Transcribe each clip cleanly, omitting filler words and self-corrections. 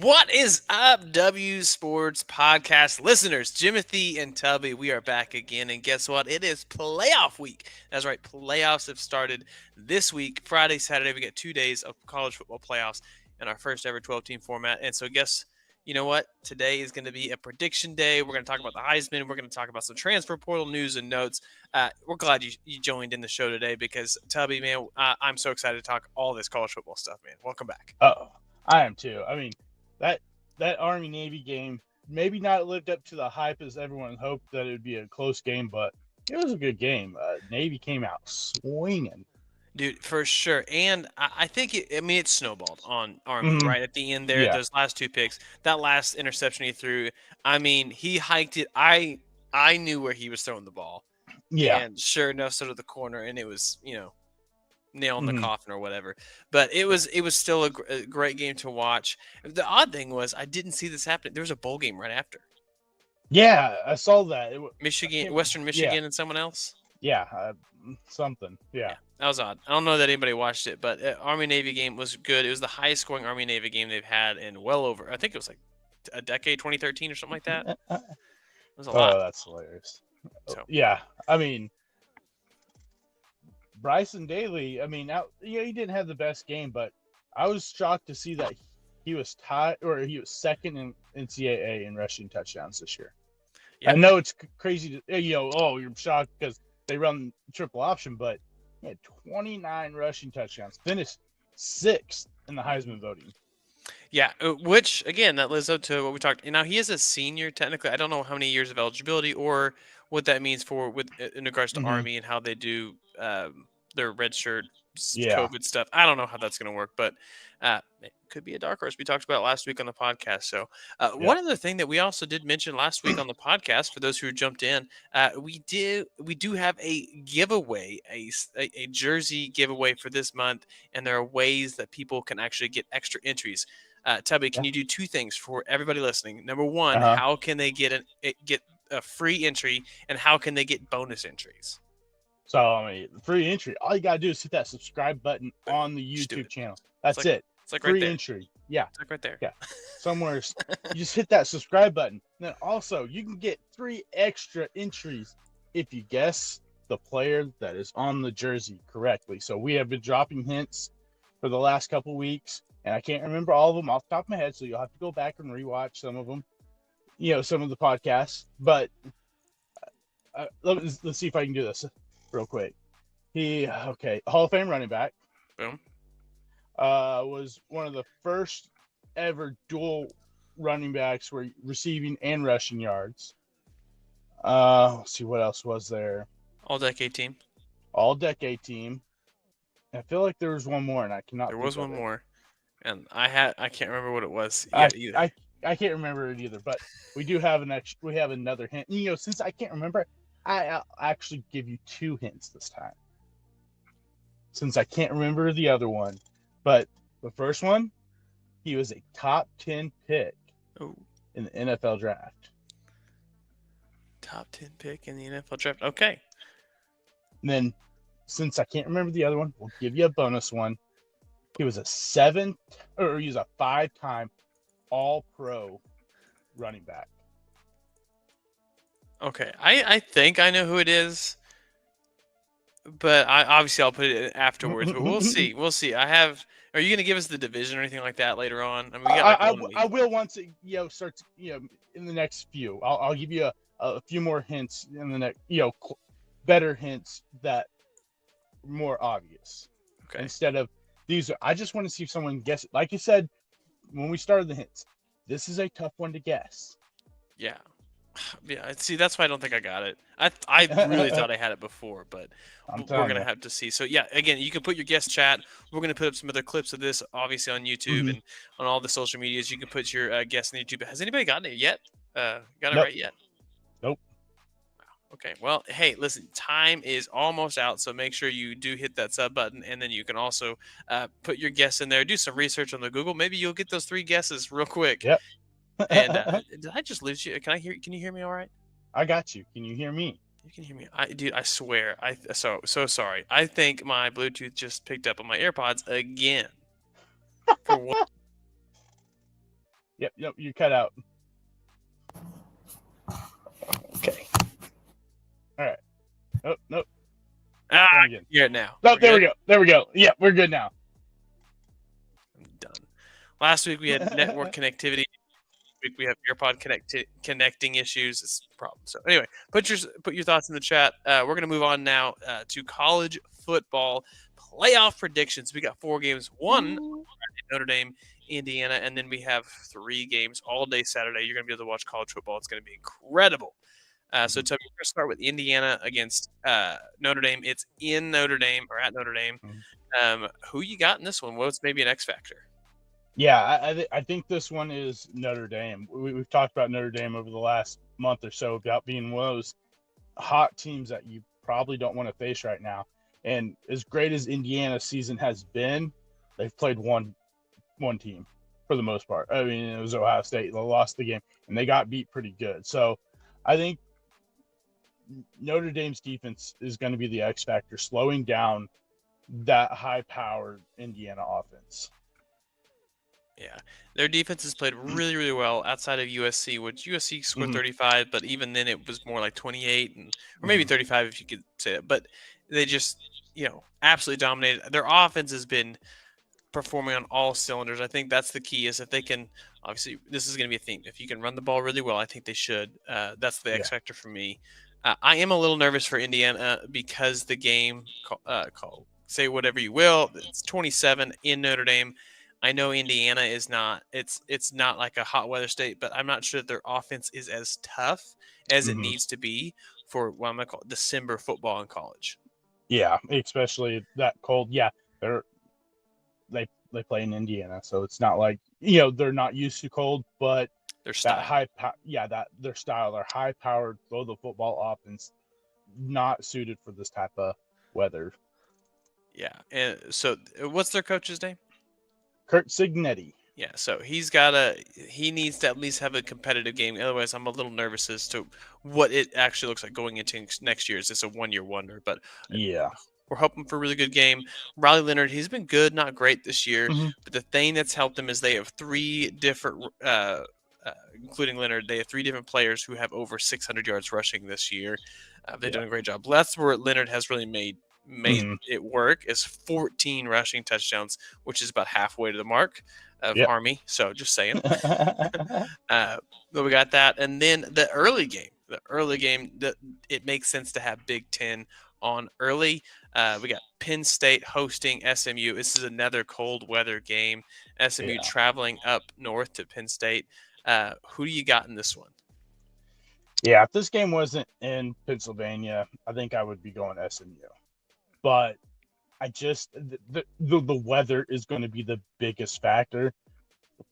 What is up, W Sports Podcast listeners? Jimothy and Tubby, we are back again. And guess what? It is playoff week. That's right. Playoffs have started this week. Friday, Saturday, we get 2 days of college football playoffs in our first ever 12-team format. And so, you know what? Today is going to be a prediction day. We're going to talk about the Heisman. We're going to talk about some transfer portal news and notes. We're glad you joined in the show today because, Tubby, man, I'm so excited to talk all this college football stuff, man. Welcome back. Oh, I am too. I mean, that that Army Navy game maybe not lived up to the hype as everyone hoped that it would be a close game, but it was a good game. Navy came out swinging. Dude, for sure. And I think it snowballed on Army Hmm. right at the end there. Yeah, Those last two picks, that last interception he threw, I mean, he hiked it. I knew where he was throwing the ball. yeah. And sure enough, so to the corner, and it was, nail in the Hmm. coffin or whatever. But it was still a great game to watch. The odd thing was I didn't see this happen. There was a bowl game right after. Yeah, I saw that. I Michigan, can't. Western Yeah, Michigan, and someone else. yeah. Something. Yeah. Yeah, that was odd. I don't know that anybody watched it, but Army Navy game was good. It was the highest scoring Army Navy game they've had in well over. I think it was like a decade, 2013 or something like that. It was a lot. Oh, that's hilarious. So Yeah, I mean Bryson Daly. I mean, he didn't have the best game, but I was shocked to see that he was tied or he was second in NCAA in rushing touchdowns this year. I yeah, know it's crazy to oh, you're shocked because they run triple option, but he had 29 rushing touchdowns, finished sixth in the Heisman voting. yeah. Which again, that lives up to what we talked. Now he is a senior technically. I don't know how many years of eligibility or what that means for with in regards to Hmm. Army and how they do their red shirt Yeah. COVID stuff. I don't know how that's going to work, but it could be a dark horse. We talked about it last week on the podcast. So one Yep. other thing that we also did mention last week on the podcast for those who jumped in, we do have a giveaway, a jersey giveaway for this month, and there are ways that people can actually get extra entries. Tubby, can Yeah. you do two things for everybody listening? Number Uh one, huh. how can they get a free entry, and how can they get bonus entries? So I mean, free entry. All you gotta do is hit that subscribe button Boom, on the just do YouTube it. channel. It's That's like it. it's like right Free there. entry. Yeah. It's like right there. Yeah. Somewhere you just hit that subscribe button. Then also you can get 3 extra entries if you guess the player that is on the jersey correctly. So we have been dropping hints for the last couple weeks, and I can't remember all of them off the top of my head, so you'll have to go back and rewatch some of them. Some of the podcasts. But let's see if I can do this real quick. Hall of Fame running back. Boom. Was one of the first ever dual running backs were receiving and rushing yards. Let's see what else was there. All decade team. All decade team. I feel like there was one more, and I cannot There think was of one it. more, and I can't remember what it was I yet either. I I can't remember it either. But we do have we have another hint. Since I can't remember, I'll actually give you 2 hints this time. Since I can't remember the other one, but the first one, he was a top 10 pick Oh, in the NFL draft. top 10 pick in the NFL draft. Okay. And then, since I can't remember the other one, we'll give you a bonus one. He was he was a 5-time All Pro running back. Okay. I think I know who it is, but I'll put it in afterwards. But we'll see. We'll see. I have. Are you going to give us the division or anything like that later on? I mean, we got like one I week. will once it starts in the next few. I'll give you a few more hints in the next better hints that are more obvious Okay. instead of these. I just want to see if someone guesses. Like you said when we started the hints, this is a tough one to guess. Yeah. Yeah. See, that's why I don't think I got it. I really thought I had it before, but I'm we're telling gonna you. have to see. So yeah, again, you can put your guest chat. We're gonna put up some other clips of this, obviously on YouTube Hmm. and on all the social medias. You can put your guest on YouTube. Has anybody gotten it yet? Got it Nope. right yet? Nope. Okay. Well, hey, listen, time is almost out, so make sure you do hit that sub button, and then you can also put your guests in there. Do some research on the Google. Maybe you'll get those 3 guesses real quick. Yep. And did I just lose you? Can you hear me all right? I got you. Can you hear me? You can hear me. Dude, I swear. So sorry. I think my Bluetooth just picked up on my AirPods again. For what? Yep, you cut out. Okay. All right. Oh, nope. Ah, Try I again. can hear it now. No, We're there good? we go. There we go. Yeah, we're good now. I'm done. Last week we had network connectivity. This week we have AirPod connecting issues. It's a problem. So anyway, put your thoughts in the chat. We're gonna move on now to college football playoff predictions. We got 4 games. One Notre Dame, Indiana, and then we have 3 games all day Saturday. You're gonna be able to watch college football. It's gonna be incredible. So Toby, we're gonna start with Indiana against Notre Dame. It's in Notre Dame or at Notre Dame. Who you got in this one? What's maybe an X factor? Yeah, I think this one is Notre Dame. We've talked about Notre Dame over the last month or so about being one of those hot teams that you probably don't want to face right now. And as great as Indiana's season has been, they've played one team for the most part. I mean, it was Ohio State. They lost the game, and they got beat pretty good. So I think Notre Dame's defense is going to be the X factor, slowing down that high-powered Indiana offense. Yeah, their defense has played really, really well outside of USC, which USC scored 35, but even then it was more like 28 or maybe 35 if you could say that. But they just, absolutely dominated. Their offense has been performing on all cylinders. I think that's the key is if they can, obviously this is going to be a theme. If you can run the ball really well, I think they should. That's the X factor for me. I am a little nervous for Indiana because the game called, say whatever you will, it's 27 in Notre Dame. I know Indiana is not. It's not like a hot weather state, but I'm not sure that their offense is as tough as it needs to be for what I'm gonna call December football in college. Yeah, especially that cold. Yeah, they play in Indiana, so it's not like they're not used to cold, but their style. Their style, their high-powered, throw the football offense, not suited for this type of weather. Yeah, and so what's their coach's name? Curt Cignetti. Yeah, so he needs to at least have a competitive game. Otherwise, I'm a little nervous as to what it actually looks like going into next year. Is this a one-year wonder? But yeah, we're hoping for a really good game. Riley Leonard, he's been good, not great this year. But the thing that's helped them is they have 3 different, including Leonard, they have 3 different players who have over 600 yards rushing this year. They've done a great job. That's where Leonard has really made it work, is 14 rushing touchdowns, which is about halfway to the mark of Army. So just saying. But we got that. And then the early game, it makes sense to have Big Ten on early. We got Penn State hosting SMU. This is another cold weather game. SMU traveling up north to Penn State. Who do you got in this one? Yeah, if this game wasn't in Pennsylvania, I think I would be going SMU. But I just the weather is going to be the biggest factor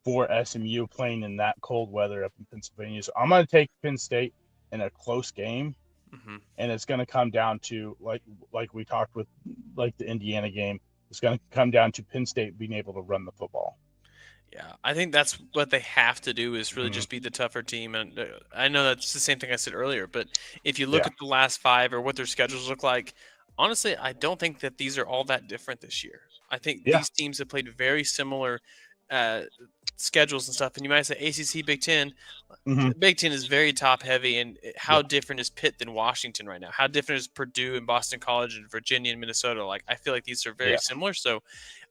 for SMU playing in that cold weather up in Pennsylvania. So I'm going to take Penn State in a close game, and it's going to come down to like we talked with like the Indiana game. It's going to come down to Penn State being able to run the football. Yeah, I think that's what they have to do is really just be the tougher team. And I know that's the same thing I said earlier, but if you look at the last 5 or what their schedules look like, honestly, I don't think that these are all that different this year. I think these teams have played very similar schedules and stuff. And you might say ACC, Big Ten. Big Ten is very top heavy. And how different is Pitt than Washington right now? How different is Purdue and Boston College and Virginia and Minnesota? Like, I feel like these are very similar. So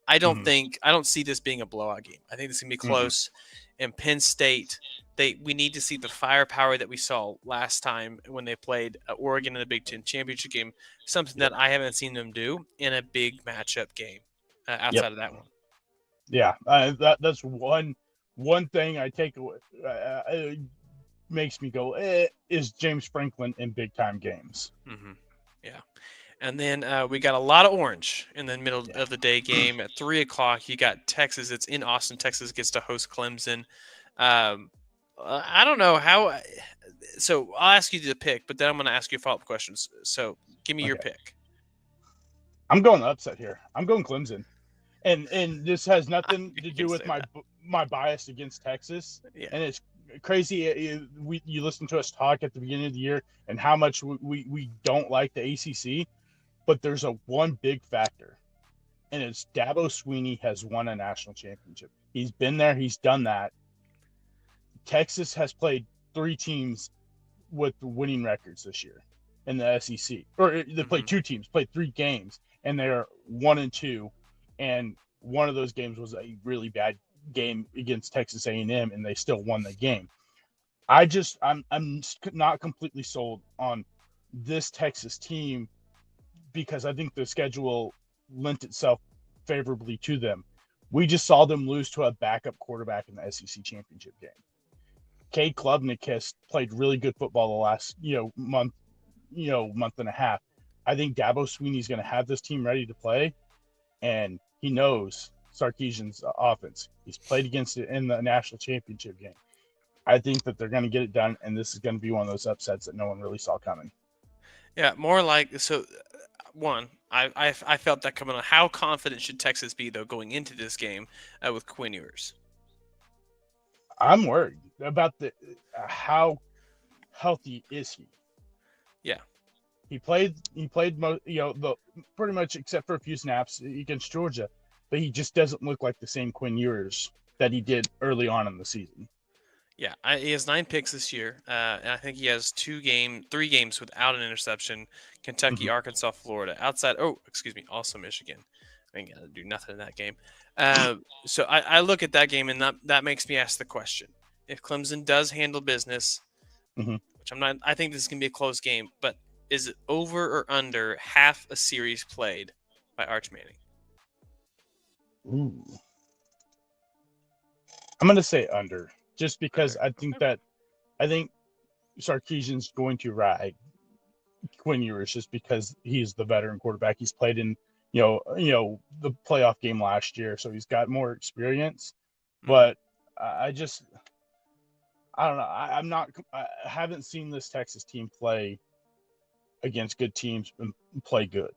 I don't see this being a blowout game. I think this is gonna be close. And Penn State, we need to see the firepower that we saw last time when they played Oregon in the Big Ten championship game. Something that I haven't seen them do in a big matchup game outside of that one. Yeah, that's one thing I take away. It makes me go, is James Franklin in big time games. Yeah. And then we got a lot of orange in the middle of the day game at 3:00. You got Texas. It's in Austin. Texas gets to host Clemson. I don't know how. So I'll ask you to pick, but then I'm going to ask you follow-up questions. So give me your pick. I'm going the upset here. I'm going Clemson, and this has nothing to do with my bias against Texas. Yeah. And it's crazy. You listen to us talk at the beginning of the year and how much we don't like the ACC. But there's one big factor, and it's Dabo Swinney has won a national championship. He's been there. He's done that. Texas has played 3 teams with winning records this year in the SEC, or they played 2 teams, played 3 games, and they're 1-2, and one of those games was a really bad game against Texas A&M, and they still won the game. I'm not completely sold on this Texas team because I think the schedule lent itself favorably to them. We just saw them lose to a backup quarterback in the SEC championship game. Cade Klubnik has played really good football the last month and a half. I think Dabo Swinney's going to have this team ready to play, and he knows Sarkisian's offense. He's played against it in the national championship game. I think that they're going to get it done, and this is going to be one of those upsets that no one really saw coming. Yeah, more like so. One, I felt that coming on. How confident should Texas be though going into this game with Quinn Ewers? I'm worried about the how healthy is he? Yeah, he played pretty much except for a few snaps against Georgia, but he just doesn't look like the same Quinn Ewers that he did early on in the season. Yeah, he has 9 picks this year, and I think he has 3 games without an interception. Kentucky, Arkansas, Florida. Also Michigan. I ain't got to do nothing in that game. So I look at that game, and that makes me ask the question: if Clemson does handle business, which I'm not, I think this is gonna be a close game, but is it over or under half a series played by Arch Manning? Ooh. I'm gonna say under. Just because I think Sarkisian's going to ride Quinn Ewers just because he's the veteran quarterback. He's played in the playoff game last year, so he's got more experience. But I don't know. I haven't seen this Texas team play against good teams and play good.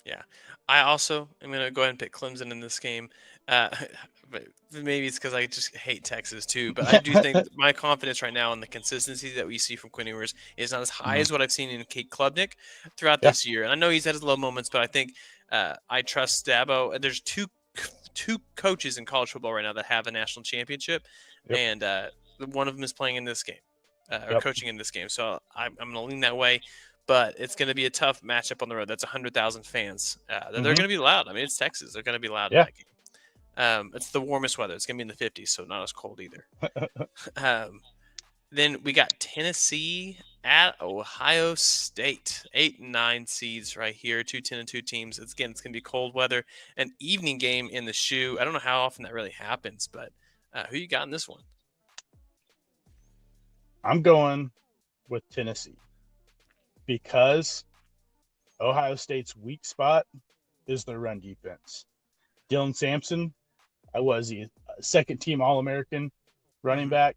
Yeah, I also am going to go ahead and pick Clemson in this game. But maybe it's because I just hate Texas too. But I do think my confidence right now in the consistency that we see from Quinn Ewers is not as high as what I've seen in Cade Klubnik throughout this year. And I know he's had his low moments, but I think I trust Dabo. There's two coaches in college football right now that have a national championship, and one of them is playing in this game or coaching in this game. So I'm going to lean that way. But it's going to be a tough matchup on the road. That's 100,000 fans. They're going to be loud. I mean, it's Texas. They're going to be loud in that game. It's the warmest weather. It's going to be in the 50s, so not as cold either. Then we got Tennessee at Ohio State. 8 and 9 seeds right here. 2 10-2 teams. It's going to be cold weather. An evening game in the shoe. I don't know how often that really happens, but who you got in this one? I'm going with Tennessee because Ohio State's weak spot is their run defense. Dylan Sampson, I was the second team All-American running back.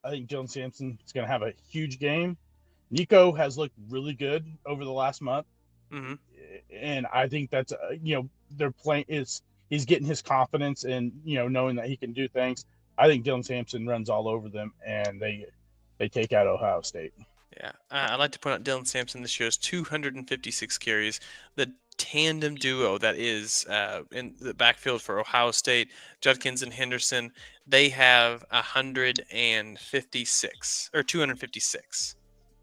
I think Dylan Sampson is going to have a huge game. Nico has looked really good over the last month. And I think that's, they're playing he's getting his confidence and, knowing that he can do things. I think Dylan Sampson runs all over them and they take out Ohio State. Yeah, I'd like to point out Dylan Sampson this year has 256 carries. The tandem duo that is in the backfield for Ohio State, Judkins and Henderson, they have 156 or 256.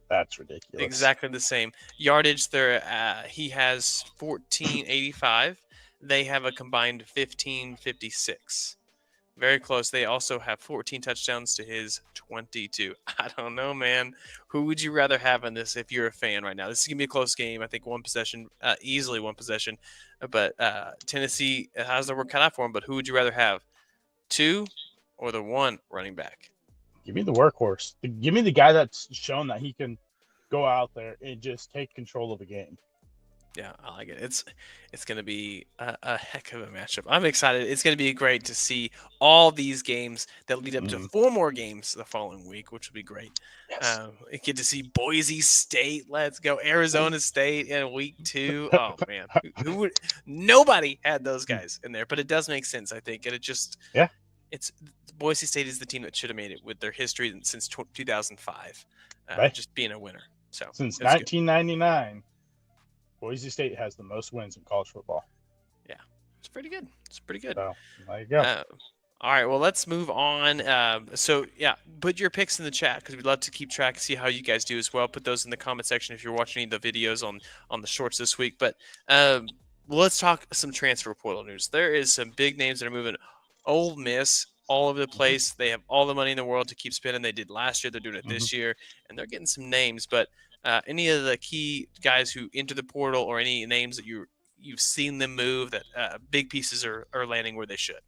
That's ridiculous. Exactly the same yardage. There, he has 1485. They have a combined 1556. Very close. They also have 14 touchdowns to his 22. I don't know, man. Who would you rather have in this if you're a fan right now? This is going to be a close game. I think one possession, easily one possession. But Tennessee has their work cut out for them. But who would you rather have? 2 or the 1 running back? Give me the workhorse. Give me the guy that's shown that he can go out there and just take control of the game. Yeah, I like it. It's going to be a heck of a matchup. I'm excited. It's going to be great to see all these games that lead up to 4 more games the following week, which will be great. Yes. Get to see Boise State. Let's go. Arizona State in week 2. Oh, man. Who would? Nobody had those guys in there, but it does make sense, I think. And it's Boise State is the team that should have made it with their history since 2005, just being a winner. So since 1999. Boise State has the most wins in college football. Yeah, it's pretty good. It's pretty good. So, there you go. All right, well, let's move on. So, yeah, put your picks in the chat because we'd love to keep track and see how you guys do as well. Put those in the comment section if you're watching any of the videos on the shorts this week. But well, let's talk some transfer portal news. There is some big names that are moving. Ole Miss, all over the place. They have all the money in the world to keep spending. They did last year. They're doing it Mhm. this year, and they're getting some names. But any of the key guys who enter the portal or any names that you've seen them move that big pieces are landing where they should.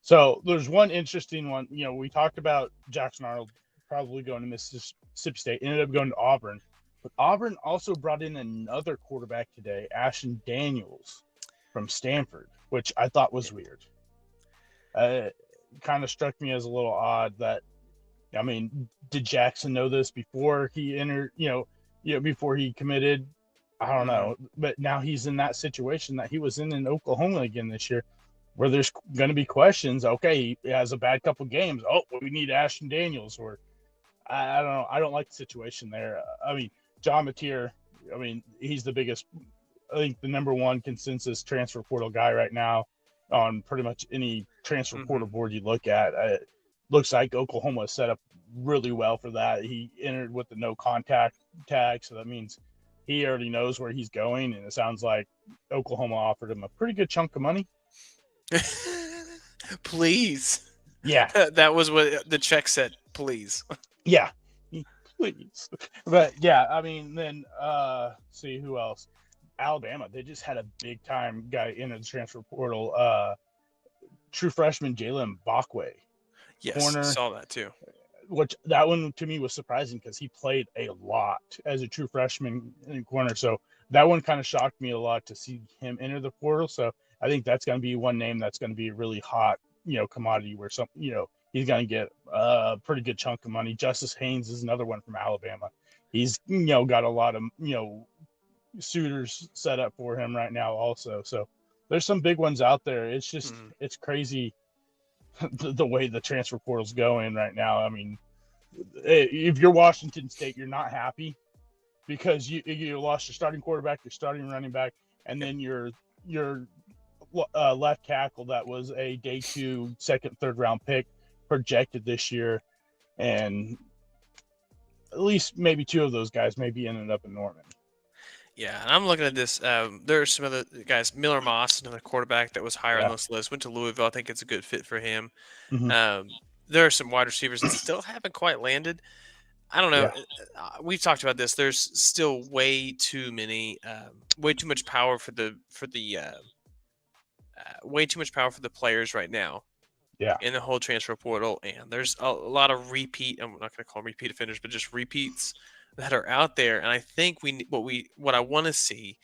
So there's one interesting one. You know, we talked about Jackson Arnold probably going to Mississippi State, ended up going to Auburn. But Auburn also brought in another quarterback today, Ashton Daniels from Stanford, which I thought was weird. Kind of struck me as a little odd that, I mean, did Jackson know this before he entered, before he committed? I don't know. But now he's in that situation that he was in Oklahoma again this year, where there's going to be questions. Okay, he has a bad couple games. Oh, we need Ashton Daniels, or I don't know. I don't like the situation there. I mean, John Mateer, I mean, he's the biggest, I think the number one consensus transfer portal guy right now on pretty much any transfer portal board you look at. It looks like Oklahoma is set up really well for that. He entered with the no contact tag, so that means he already knows where he's going, and it sounds like Oklahoma offered him a pretty good chunk of money. Please. Yeah. That was what the check said. Please. Yeah. Please. But yeah, I mean, then see who else. Alabama, they just had a big time guy in the transfer portal. True freshman Jalen Bachway. Yes, Corner. saw that too. Which that one to me was surprising because he played a lot as a true freshman in corner. So that one kind of shocked me a lot to see him enter the portal. So I think that's going to be one name that's going to be a really hot, commodity where he's going to get a pretty good chunk of money. Justice Haynes is another one from Alabama. He's, got a lot of, suitors set up for him right now also. So there's some big ones out there. It's just, it's crazy the way the transfer portal's going right now. I mean, if you're Washington State, you're not happy because you lost your starting quarterback, your starting running back, and then your left tackle that was a day 2, second, third round pick projected this year, and at least maybe 2 of those guys maybe ended up in Norman. Yeah, and I'm looking at this. There are some other guys. Miller Moss, another quarterback that was higher on this list, went to Louisville. I think it's a good fit for him. There are some wide receivers that still haven't quite landed. I don't know. Yeah. We've talked about this. There's still way too much power for the way too much power for the players right now. Yeah. In the whole transfer portal, and there's a lot of repeat. I'm not going to call them repeat offenders, but just repeats that are out there. And I think what I want to see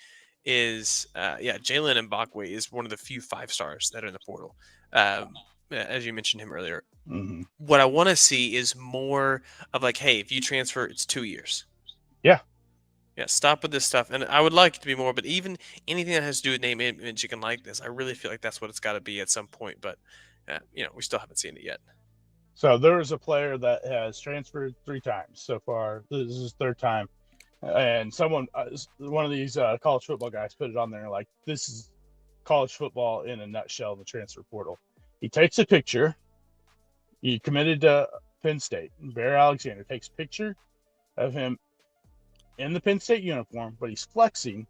is, Jalen Mbakwe is one of the few 5-stars that are in the portal. As you mentioned him earlier. What I want to see is more of like, hey, if you transfer, it's 2 years. Yeah. Yeah, stop with this stuff. And I would like it to be more, but even anything that has to do with name, image, and likeness, I really feel like that's what it's got to be at some point. But we still haven't seen it yet. So there is a player that has transferred 3 times so far. This is his 3rd time. And one of these college football guys put it on there like, this is college football in a nutshell, the transfer portal. He takes a picture. He committed to Penn State. Bear Alexander takes a picture of him in the Penn State uniform, but he's flexing.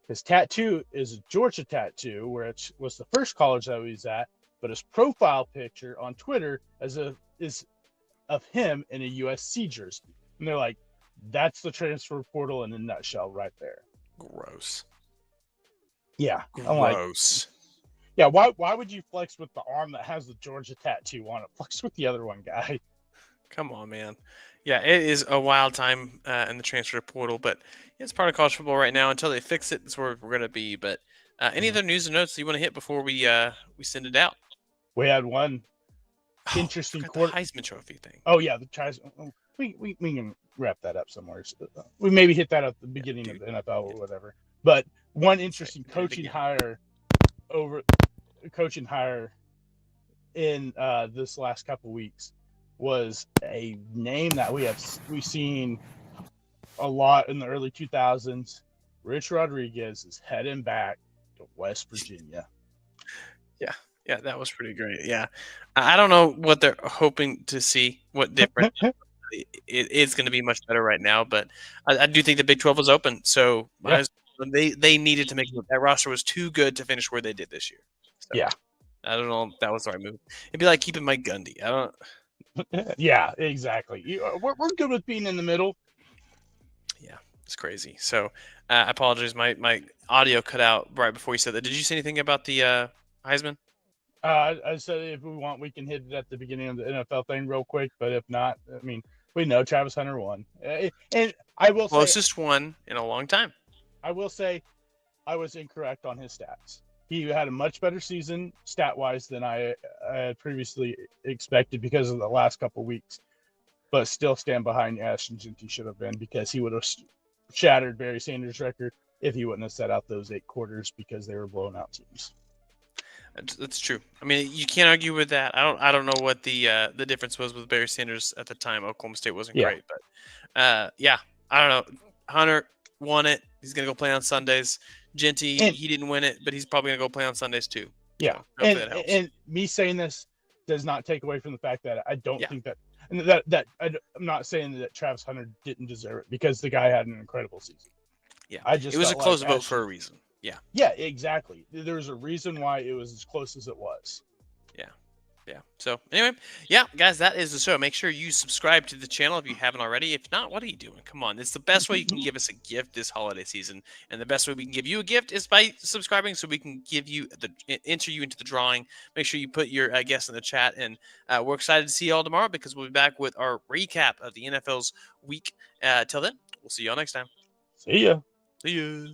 His tattoo is a Georgia tattoo, where it was the first college that he was at, but his profile picture on Twitter is of him in a USC jersey. And they're like, that's the transfer portal in a nutshell right there. Gross. Yeah. Gross. Yeah, why would you flex with the arm that has the Georgia tattoo on it? Flex with the other one, guy. Come on, man. Yeah, it is a wild time in the transfer portal, but it's part of college football right now. Until they fix it, that's where we're going to be. But any other news and notes that you want to hit before we send it out? We had one interesting the Heisman Trophy thing. Oh, yeah, the Heisman. We can wrap that up somewhere. We maybe hit that at the beginning of the NFL or whatever. But one interesting coaching hire in this last couple weeks was a name that we've seen a lot in the early 2000s. Rich Rodriguez is heading back to West Virginia. Yeah, Yeah, that was pretty great. Yeah, I don't know what they're hoping to see, what different. It's going to be much better right now, but I do think the Big 12 was open, so Yeah, they needed to make it. That roster was too good to finish where they did this year. So yeah, I don't know if that was the right move. It'd be like keeping Mike Gundy. I don't. yeah, exactly. We're good with being in the middle. Yeah, it's crazy. So I apologize. My audio cut out right before you said that. Did you say anything about the Heisman? I said if we want, we can hit it at the beginning of the NFL thing real quick. But if not, I mean, we know Travis Hunter won, and I will say, Closest one in a long time. I will say, I was incorrect on his stats. He had a much better season stat wise than I had previously expected because of the last couple weeks. But still stand behind Ashton Jeanty should have been, because he would have shattered Barry Sanders' record if he wouldn't have set out those 8 quarters because they were blowing out teams. That's true. I mean, you can't argue with that. I don't know what the difference was with Barry Sanders at the time. Oklahoma State wasn't Yeah. great, but yeah, I don't know. Hunter won it. He's gonna go play on Sundays. Genty, he didn't win it, but he's probably gonna go play on Sundays too. Yeah, So hopefully that helps. and me saying this does not take away from the fact that I don't Yeah. think that, and that I'm not saying that Travis Hunter didn't deserve it, because the guy had an incredible season. Yeah, I just it was a felt close like vote for a reason. Yeah, Yeah, exactly. There's a reason why it was as close as it was. yeah. So anyway, yeah, guys, that is the show. Make sure you subscribe to the channel if you haven't already. If not, what are you doing? Come on, it's the best way you can give us a gift this holiday season, and the best way we can give you a gift is by subscribing, so we can give you enter you into the drawing. Make sure you put your guess in the chat, and we're excited to see you all tomorrow, because we'll be back with our recap of the NFL's week. Till then, we'll see you all next time. See ya. See ya.